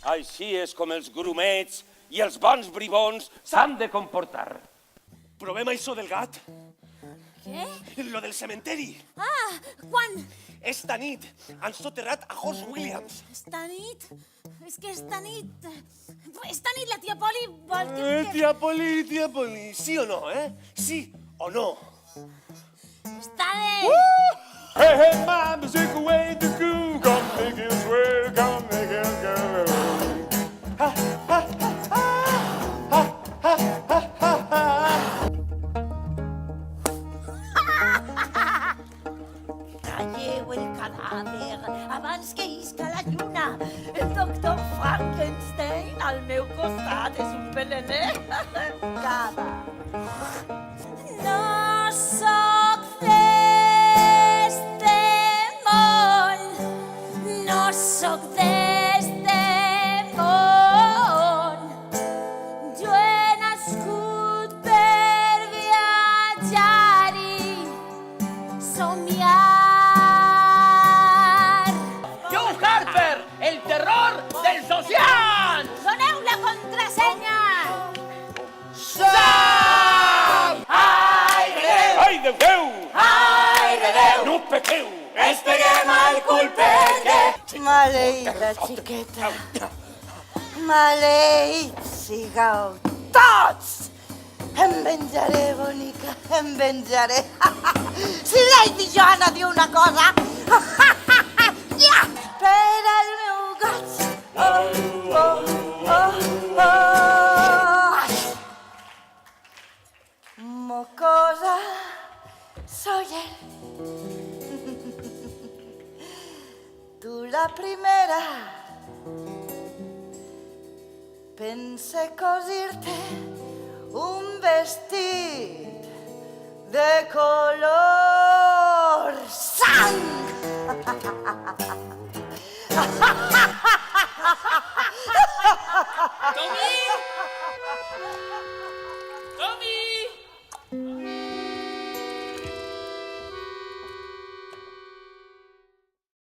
Així és com els grumets i els bons bribons s'han de comportar. Provem això del gat? Què? Lo del cementeri. Ah, quan? Esta nit han soterrat a Horst Williams. Esta nit? És que esta nit... Esta nit la tia Poli vol que... Tia Poli, sí o no, Sí o no? Està bé. Hey, hey, my music away to go. Come make it swell, come make it go. Talleu el cadàver abans que isca la lluna. El doctor Frankenstein al meu costat és un belener. Cada. No soc d'este món, no soc d'este món. Jo he nascut per viatjar-hi, somiar. Joe Harper, el terror dels oceans! Doneu la contrasenya! Ai, Déu, Déu! Ai, de Déu! No pequeu! Esperem al cul perquè... Maleïda xiqueta, maleïts sigueu tots! Em venjaré, bonica, em venjaré. Si Lady Joanna diu una cosa, ja! Per al meu gat. Oh, oh, oh, oh. Mocosa, soy él. Tu la primera. Pensé cosirte un vestit de color